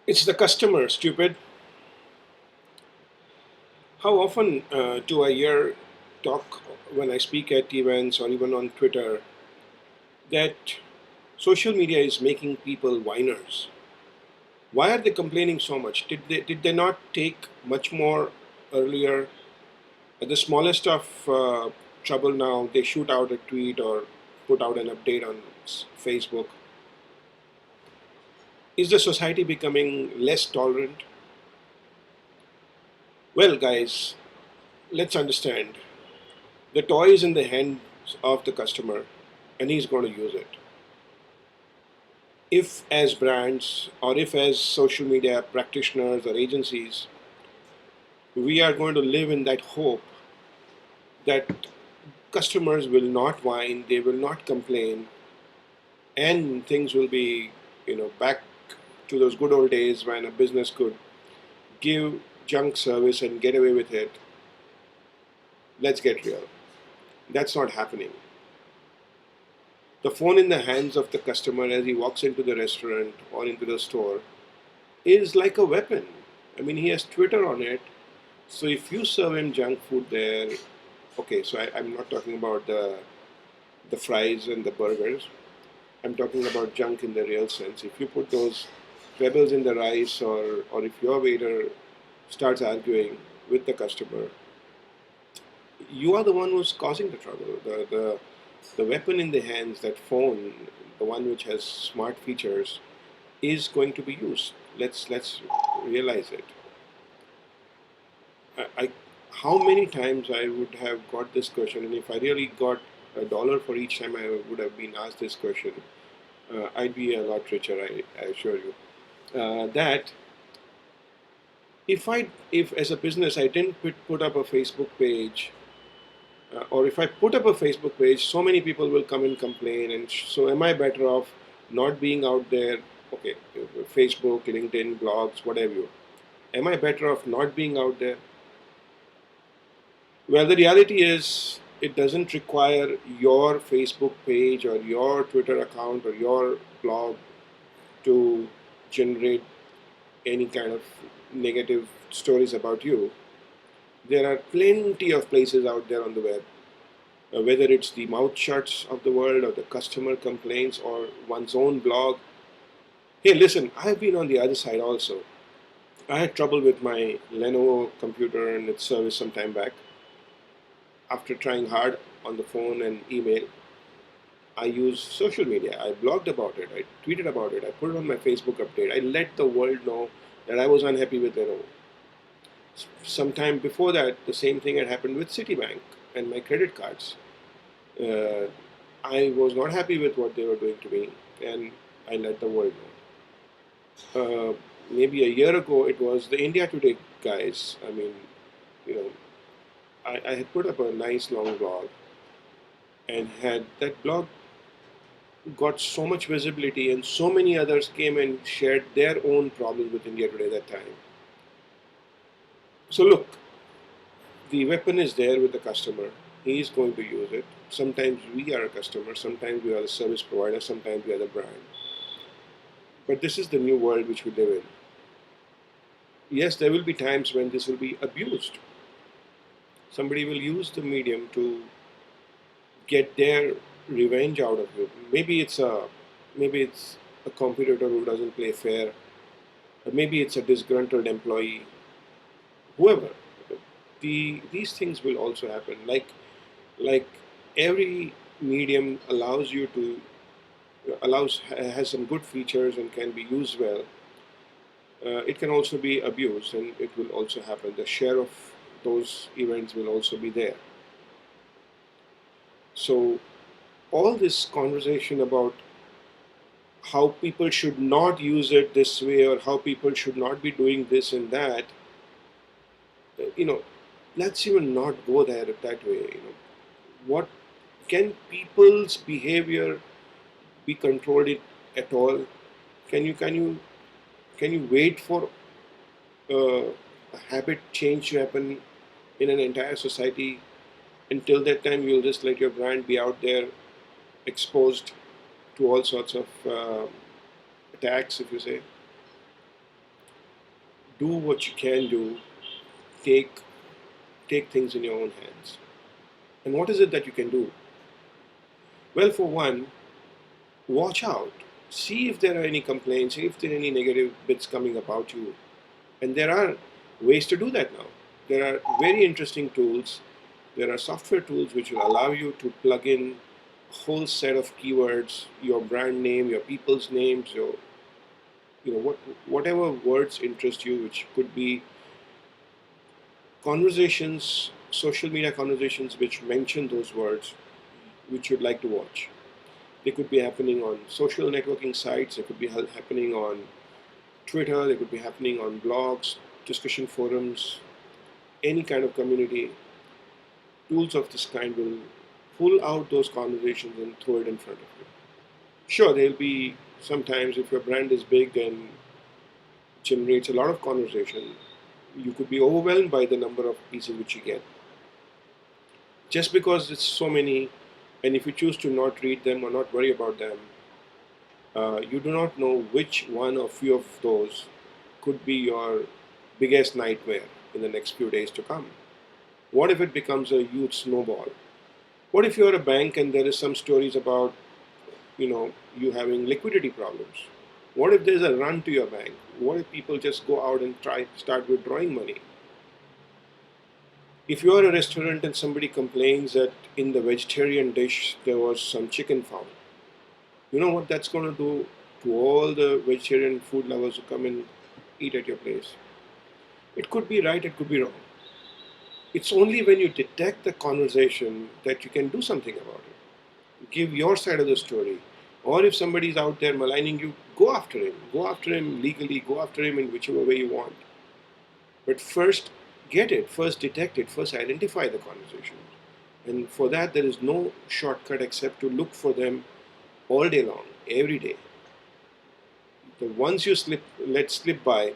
It's the customer, stupid. How often do I hear talk when I speak at events or even on Twitter that social media is making people whiners? Why are they complaining so much? Did they not take much more earlier? At the smallest of trouble now, they shoot out a tweet or put out an update on Facebook. Is the society becoming less tolerant? Well, guys, let's understand. The toy is in the hands of the customer and he's going to use it. If, as brands or if, as social media practitioners or agencies, we are going to live in that hope that customers will not whine, they will not complain, and things will be, back to those good old days when a business could give junk service and get away with it. Let's get real. That's not happening. The phone in the hands of the customer as he walks into the restaurant or into the store is like a weapon. I mean, he has Twitter on it. So if you serve him junk food there, okay, so I'm not talking about the fries and the burgers. I'm talking about junk in the real sense. If you put those pebbles in the rice, or if your waiter starts arguing with the customer, you are the one who's causing the trouble. The weapon in the hands, that phone, the one which has smart features, is going to be used. Let's realize it. I how many times I would have got this question, and if I really got $1 for each time I would have been asked this question, I'd be a lot richer. I assure you. That if as a business I didn't put up a Facebook page, or if I put up a Facebook page, so many people will come and complain, and so am I better off not being out there? Okay, Facebook, LinkedIn, blogs, whatever. Am I better off not being out there? Well, the reality is, it doesn't require your Facebook page or your Twitter account or your blog to generate any kind of negative stories about you. There are plenty of places out there on the web, whether it's the mouth shuts of the world or the customer complaints or one's own blog. Hey, listen, I've been on the other side also. I had trouble with my Lenovo computer and its service some time back. After trying hard on the phone and email, I used social media. I blogged about it. I tweeted about it. I put it on my Facebook update. I let the world know that I was unhappy with Lenovo. Sometime before that, the same thing had happened with Citibank and my credit cards. Uh, I was not happy with what they were doing to me, and I let the world know. Maybe a year ago, it was the India Today guys. I mean, you know, I had put up a nice long blog, and had that blog got so much visibility, and so many others came and shared their own problems with India Today that time. So look, the weapon is there with the customer. He is going to use it. Sometimes we are a customer, sometimes we are the service provider, sometimes we are the brand. But this is the new world which we live in. Yes, there will be times when this will be abused. Somebody will use the medium to get their revenge out of you. Maybe it's a competitor who doesn't play fair. Or maybe it's a disgruntled employee. Whoever. These things will also happen. Like every medium allows you to allows has some good features and can be used well. It can also be abused, and it will also happen. The share of those events will also be there. So all this conversation about how people should not use it this way, or how people should not be doing this and that, you know, let's even not go there that way. What can people's behavior be controlled at all? Can you wait for a habit change to happen in an entire society? Until that time, you'll just let your brand be out there exposed to all sorts of attacks, if you say. do what you can do. Take take things in your own hands. And what is it that you can do? Well, for one, watch out. See if there are any complaints, see if there are any negative bits coming about you. And there are ways to do that now. There are very interesting tools. There are software tools which will allow you to plug in a whole set of keywords, your brand name, your people's names, your whatever words interest you, which could be conversations, social media conversations which mention those words, which you'd like to watch. They could be happening on social networking sites, they could be happening on Twitter, they could be happening on blogs, discussion forums, any kind of community. Tools of this kind will pull out those conversations and throw it in front of you. Sure, there'll be sometimes if your brand is big and generates a lot of conversation, you could be overwhelmed by the number of pieces which you get. Just because it's so many, and if you choose to not read them or not worry about them, you do not know which one or few of those could be your biggest nightmare in the next few days to come. What if it becomes a huge snowball? What if you're a bank and there is some stories about you having liquidity problems? What if there's a run to your bank? What if people just go out and start withdrawing money? If you are a restaurant and somebody complains that in the vegetarian dish there was some chicken found, you know what that's going to do to all the vegetarian food lovers who come and eat at your place? It could be right, it could be wrong. It's only when you detect the conversation that you can do something about it. Give your side of the story. Or if somebody's out there maligning you, go after him. Go after him legally, go after him in whichever way you want. But first, get it, first detect it, first identify the conversation. And for that, there is no shortcut except to look for them all day long, every day. The ones you let slip by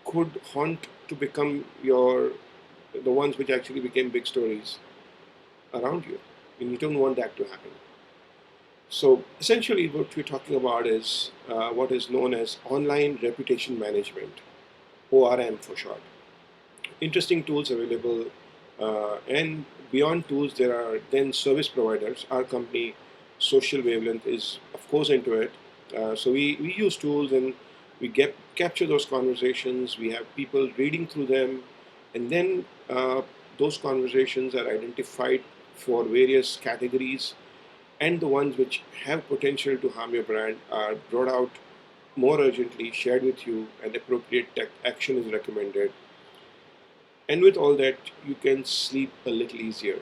could haunt to become the ones which actually became big stories around you. And you don't want that to happen. So essentially, what we're talking about is what is known as online reputation management, ORM for short. Interesting tools available, and beyond tools, there are then service providers. Our company, Social Wavelength, is of course into it. So we use tools and we capture those conversations. We have people reading through them, and then those conversations are identified for various categories, and the ones which have potential to harm your brand are brought out more urgently, shared with you, and appropriate action is recommended. And with all that, you can sleep a little easier.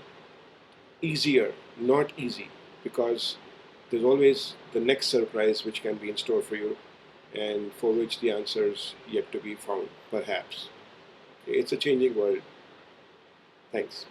Easier, not easy, because there's always the next surprise which can be in store for you, and for which the answers yet to be found, perhaps. It's a changing world. Thanks.